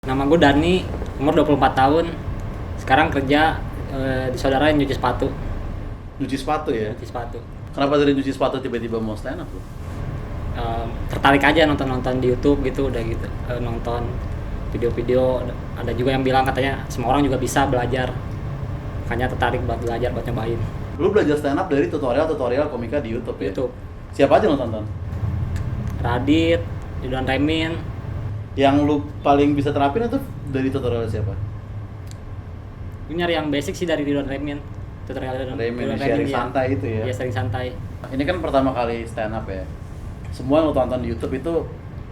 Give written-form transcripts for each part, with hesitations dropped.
Nama gue Dani, umur 24 tahun. Sekarang kerja di saudara yang nyuci sepatu. Nyuci sepatu ya? Nyuci sepatu. Kenapa dari nyuci sepatu tiba-tiba mau stand up lu? Tertarik aja nonton di YouTube gitu, udah gitu. Nonton video-video, ada juga yang bilang katanya semua orang juga bisa belajar. Makanya tertarik buat belajar, buat nyobain. Lu belajar stand up dari tutorial komika di YouTube ya? YouTube. Siapa aja lu tonton? Radit, Ridwan Remin. Yang lu paling bisa terapin itu dari tutorial siapa? Gue nyari yang basic sih dari Ridwan Remin. Tutorial Remin, sharing santai itu ya? Iya, sharing santai. Ini kan pertama kali stand up ya? Semua yang lu tonton di YouTube itu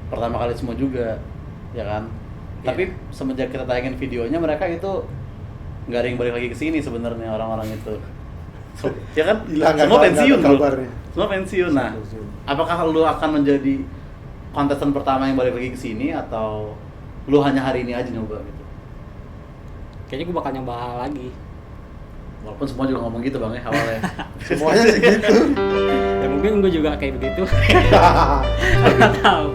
pertama kali semua juga, ya kan? Iya. Tapi semenjak kita tayangin videonya, mereka itu nggak ada yang balik lagi ke sini sebenarnya orang-orang itu. Ya kan? Semua pensiun bro. Semua pensiun. Nah, apakah lu akan menjadi kontestan pertama yang balik lagi ke sini atau lu hanya hari ini aja nyoba gitu? Kayaknya gue bakal nyoba hal lagi. Walaupun semua juga ngomong gitu bang ya awalnya. Semuanya sih gitu. Ya mungkin gue juga kayak begitu. Nggak tahu.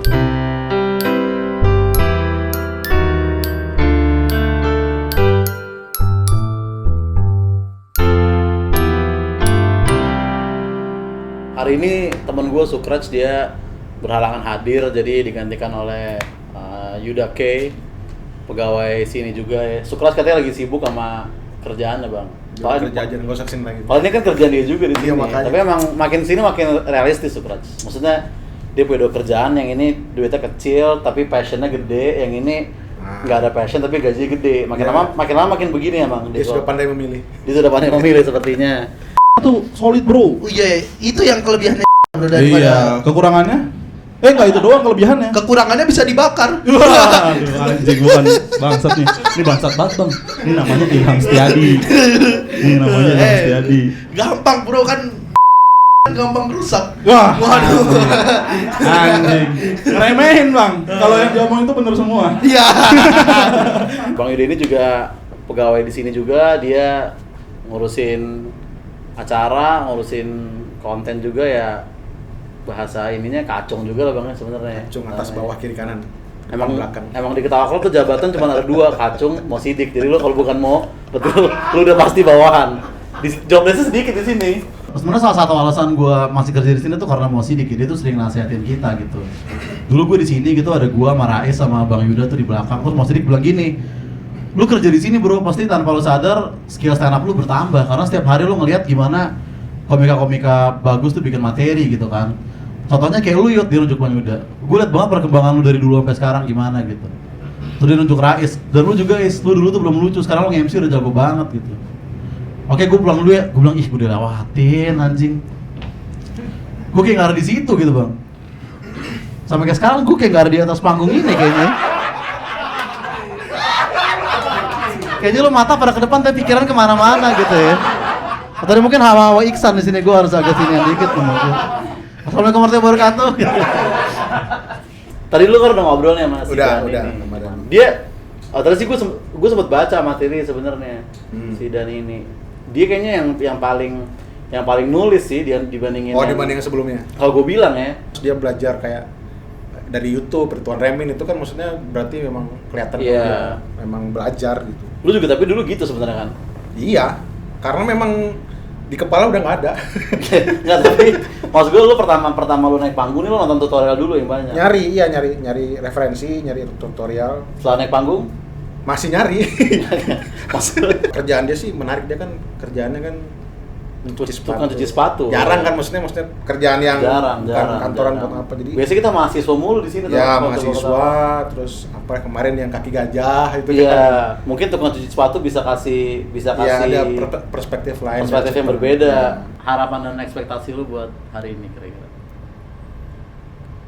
Hari ini temen gue Sukraj dia berhalangan hadir jadi digantikan oleh Yuda K, pegawai sini juga ya. Sukraj katanya lagi sibuk sama kerjaannya bang. Kerja aja nggak usah kesini lagi. Kalau ini kan kerjaan dia juga di sini. Iya, makanya. Tapi emang makin sini makin realistis Sukraj. Maksudnya dia punya dua kerjaan, yang ini duitnya kecil tapi passionnya gede, yang ini nggak ada passion tapi gaji gede. Makin lama makin begini emang. Dia sudah pandai memilih. Dia sudah pandai memilih sepertinya. Itu solid bro. Oh iya, itu yang kelebihannya daripada Iya, kekurangannya? Enggak, itu doang kelebihannya. kekurangannya bisa dibakar. Aduh, anjing bukan bangsat nih. Ini bangsat banget bang. Ini namanya Ilham Setiadi. Ini namanya Ilham Setiadi. Gampang bro kan gampang rusak. Wah, Waduh. anjing. Ngeremehin bang. Kalau yang diomongin itu bener semua. Iya. Bang Yuda ini juga pegawai di sini juga, dia ngurusin acara, ngurusin konten juga ya. Bahasa ininya kacung juga lah bang sebenarnya. Kacung atas bawah kiri kanan. Emang belakang. emang di Ketawa Club tuh jabatan cuma ada dua, kacung, mau sidik. Jadi lu kalau bukan mau, betul lu udah pasti bawahan. Job desk sedikit di sini. Sebenarnya salah satu alasan gue masih kerja di sini tuh karena Mo Sidik, dia tuh sering nasihatin kita gitu. Dulu gue di sini gitu ada gue sama Rais sama Bang Yuda tuh di belakang, terus Mo Sidik bilang gini, lu kerja di sini bro, pasti tanpa lu sadar skill stand up lu bertambah karena setiap hari lu ngelihat gimana komika-komika bagus tuh bikin materi gitu kan. Contohnya kayak lu Yud, dirujuk Bang Yuda. Gue liat banget perkembangan lu dari dulu sampai sekarang gimana gitu. Terus dia nunjuk Rais, dan lu juga Is, lu dulu tuh belum lucu, sekarang lu nge-MC udah jago banget gitu. Oke, gue pulang dulu ya. Gue bilang, ih gue udah lewatin anjing. Gue kayak gak ada di situ gitu bang. Sampai kayak sekarang gue kayak gak ada di atas panggung ini kayaknya. Kayaknya lo mata pada ke depan tapi pikiran kemana-mana gitu ya. Atau mungkin hawa-hawa Iksan di sini, gue harus agak sinian dikit mungkin. Assalamualaikum warahmatullahi wabarakatuh. Tadi lu kan udah ngobrol nih sama si Udah, Dan udah, ini. sama Dan. Dia, tadi sih gue sempet baca materi sebenarnya si Dan ini. Dia kayaknya yang paling nulis sih dia dibandingin. Dibanding yang sebelumnya. Kalau gue bilang ya. Dia belajar kayak dari YouTube, Ridwan Remin itu kan maksudnya berarti memang kelihatan Iya. dia memang belajar gitu. Lu juga tapi dulu gitu sebenarnya kan. Iya, karena memang di kepala udah nggak ada. Nggak, tapi maksud gue lu pertama lu naik panggung nih lu nonton tutorial dulu yang banyak. nyari referensi, nyari tutorial. Setelah naik panggung Masih nyari. maksud Kerjaan dia sih menarik, dia kan kerjaannya kan tukang cuci sepatu. Jarang kan maksudnya kerjaan yang jarang. kantoran buat apa, jadi biasanya kita mahasiswa mulu di sini. ya tuh, mahasiswa, terus apa kemarin yang kaki gajah itu Iya, kan. mungkin tukang cuci sepatu bisa kasih Ya, ada perspektif lain. perspektif yang berbeda. Ya. Harapan dan ekspektasi lu buat hari ini kira-kira.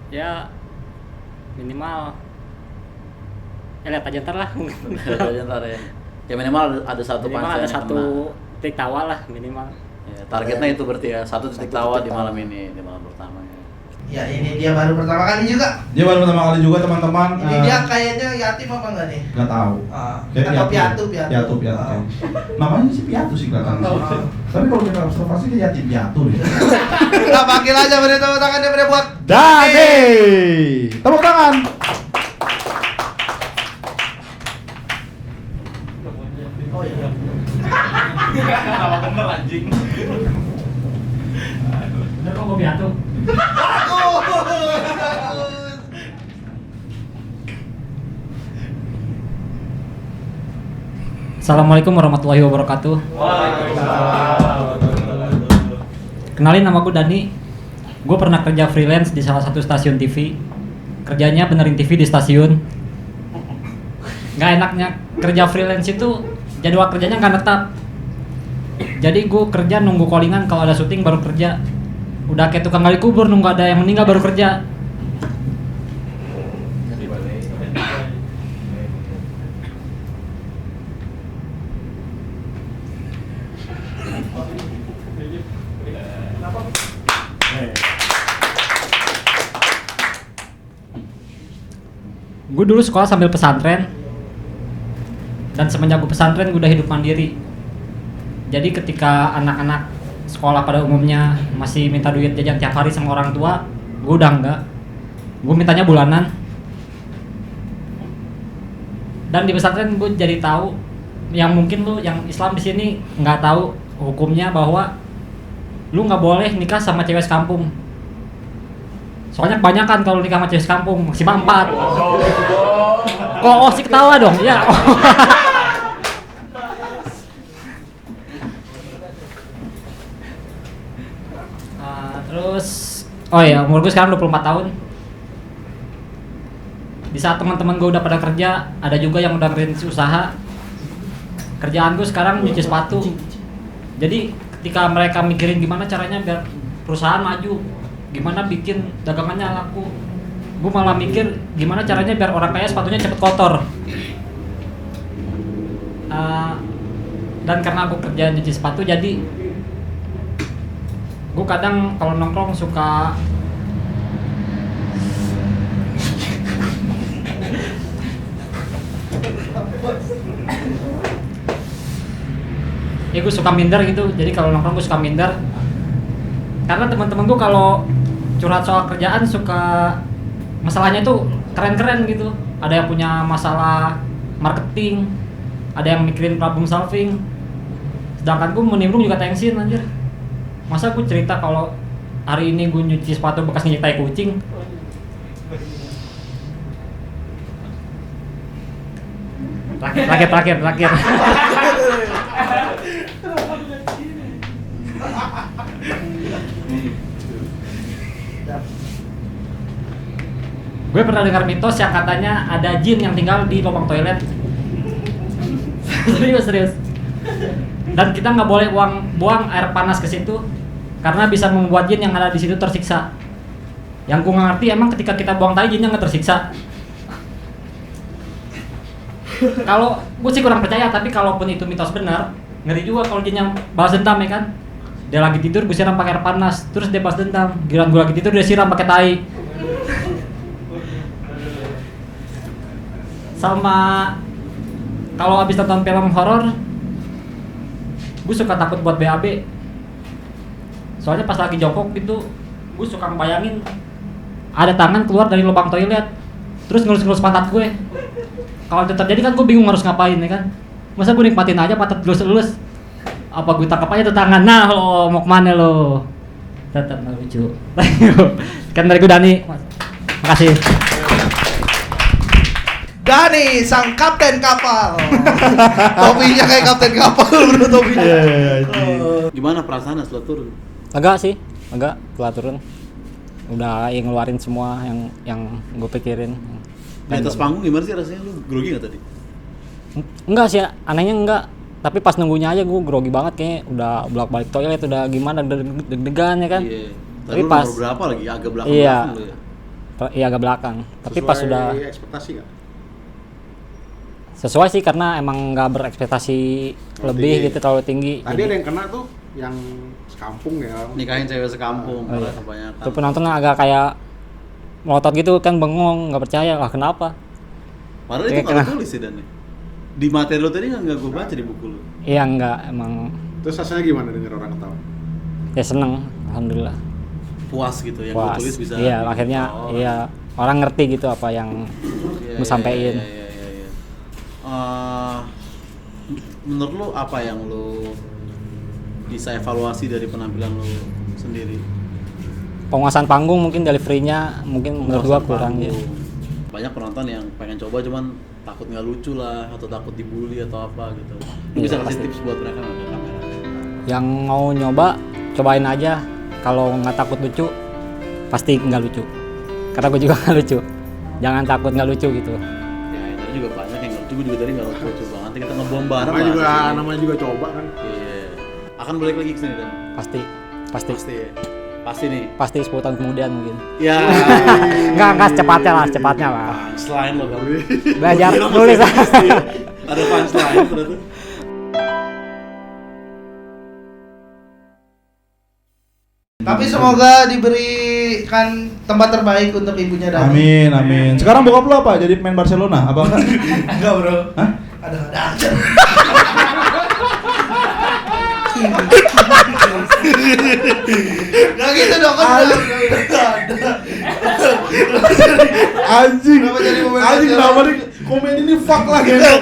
Ya minimal ya lihat aja ntar lah. Ntar ya. Ya minimal ada satu Minimal punchline ada yang satu kena. titik tawa lah minimal. Ya, targetnya itu berarti ya satu titik tawa di tawa. malam ini, di malam pertama ya. Ya ini dia baru pertama kali juga. Dia baru pertama kali juga teman-teman. Ini dia kayaknya yatim apa enggak nih? Gak tahu. Kayak Atau piatu. Piatu. Namanya sih piatu sih kelihatan. Tapi kalau kita observasi dia yatim piatu ya. Kita panggil aja, beri tepuk tangan dia buat Dani. Tepuk tangan. Kenapa bener anjing? Bener kok gue piatu. Assalamualaikum warahmatullahi wabarakatuh. Kenalin, nama gue Dani. Gue pernah kerja freelance di salah satu stasiun TV. Kerjanya benerin TV di stasiun. Gak enaknya kerja freelance itu jadwal kerjanya gak tetap. Jadi gue kerja nunggu callingan kalau ada syuting baru kerja. Udah kayak tukang gali kubur nunggu ada yang meninggal baru kerja. Gue dulu sekolah sambil pesantren, dan semenjak gue pesantren gue udah hidup mandiri. Jadi ketika anak-anak sekolah pada umumnya masih minta duit jajan tiap hari sama orang tua, gue udah enggak. Gue mintanya bulanan. Dan di pesantren gue jadi tahu yang mungkin lu yang Islam di sini nggak tahu hukumnya, bahwa lu nggak boleh nikah sama cewek sekampung. Soalnya kebanyakan kalau nikah sama cewek sekampung maksimal 4. Kok sih ketawa dong? Ya. Terus oh ya, umur gue sekarang 24 tahun. Di saat teman-teman gue udah pada kerja, ada juga yang udah ngerintis usaha. Kerjaan gue sekarang nyuci sepatu. Jadi ketika mereka mikirin gimana caranya biar perusahaan maju, gimana bikin dagangannya laku, gue malah mikir gimana caranya biar orang kaya sepatunya cepet kotor. Dan karena gue kerja nyuci sepatu, jadi gue kadang kalau nongkrong suka gue suka minder gitu. Jadi kalau nongkrong gue suka minder karena teman-teman gue kalau curhat soal kerjaan suka masalahnya tuh keren-keren gitu. Ada yang punya masalah marketing, ada yang mikirin problem solving. Sedangkan gue menimbrung juga tensin anjir. Masa gue cerita kalau hari ini gue nyuci sepatu bekas ngijik tai kucing. Terakhir. Gue pernah dengar mitos yang katanya ada jin yang tinggal di lubang toilet. Serius. Dan kita nggak boleh buang air panas ke situ karena bisa membuat jin yang ada di situ tersiksa. Yang gue nggak ngerti emang ketika kita buang tai jinnya nggak tersiksa. Kalau gue sih kurang percaya, tapi kalaupun itu mitos benar, ngeri juga kalau jinnya balas dendam ya kan. Dia lagi tidur gue siram pakai air panas, terus dia balas dendam. Giliran gue lagi tidur dia siram pakai tai. Sama kalau habis nonton film horor, gue suka takut buat BAB. Soalnya pas lagi jongkok gitu, gue suka ngebayangin ada tangan keluar dari lubang toilet, terus ngelus-ngelus pantat gue. Kalau itu terjadi kan gue bingung harus ngapain ya kan. Masa gue nikmatin aja pantat gelus-gelus? Apa gue tangkap aja tuh tangan? Nah lo mau kemana lo? Tetap nggak lucu. Kan dari gue Dani. Makasih. Dani, sang kapten kapal. Topinya kayak kapten kapal bro, topinya. Gimana perasaan setelah turun? Agak setelah turun. Udah ngeluarin semua yang gue pikirin. Di atas panggung gimana sih rasanya, lu grogi nggak tadi? Enggak sih, anehnya enggak. Tapi pas nunggunya aja gue grogi banget, kayaknya udah bolak-balik toilet, udah gimana, deg-degan ya kan. Iya. Tapi Tadi pas nomor berapa lagi? Agak belakang iya, lu ya? iya agak belakang. Tapi Sesuai pas sudah ekspektasi nggak? sesuai sih, karena emang nggak berekspektasi lebih tinggi. gitu, terlalu tinggi. Tadi ada yang kena tuh, yang sekampung ya. Nikahin cewek sekampung, Oh, iya. kebanyakan. Itu penontonnya agak kayak melotot gitu kan, bengong, nggak percaya lah kenapa. Padahal itu nggak tulis sih Dan. Di materi lo tadi nggak gue baca di buku lo. Iya enggak, emang Terus rasanya gimana denger orang ketawa? ya seneng, alhamdulillah. Puas gitu, yang Puas. gue tulis bisa. Iya, akhirnya iya orang ngerti gitu apa yang mau sampein. Iya. menurut lu apa yang lu bisa evaluasi dari penampilan lu sendiri? Penguasaan panggung mungkin, delivery-nya mungkin menurut gua kurang ya. Banyak penonton yang pengen coba cuman takut nggak lucu lah atau takut dibully atau apa gitu. Lu Iya, bisa kasih pasti. tips buat mereka nggak ke kamera? Yang mau nyoba cobain aja, kalau nggak takut lucu pasti nggak lucu, karena gue juga nggak lucu. Jangan takut nggak lucu gitu. Ya tadi juga banyak yang nggak lucu, gue juga tadi nggak lucu banget. Nanti kita ngebom bareng Namanya juga lah. namanya juga coba kan. Iya. Akan balik lagi ke sini Dan? Pasti Ya. Pasti nih. pasti 10 tahun kemudian mungkin. Ya. Nggak secepatnya lah. Punchline lo bang. Belajar Gila, nulis. pasti ada punchline ternyata. Tapi semoga diberikan tempat terbaik untuk ibunya Dani. Amin, amin. Sekarang bokap lu apa? Jadi pemain Barcelona? Apa enggak? Enggak, Bro. Hah? Ada aja. Gak gitu dong kan. Anjing. Kenapa jadi pemain Anjing Barcelona? kenapa nih komen ini fuck lah gitu.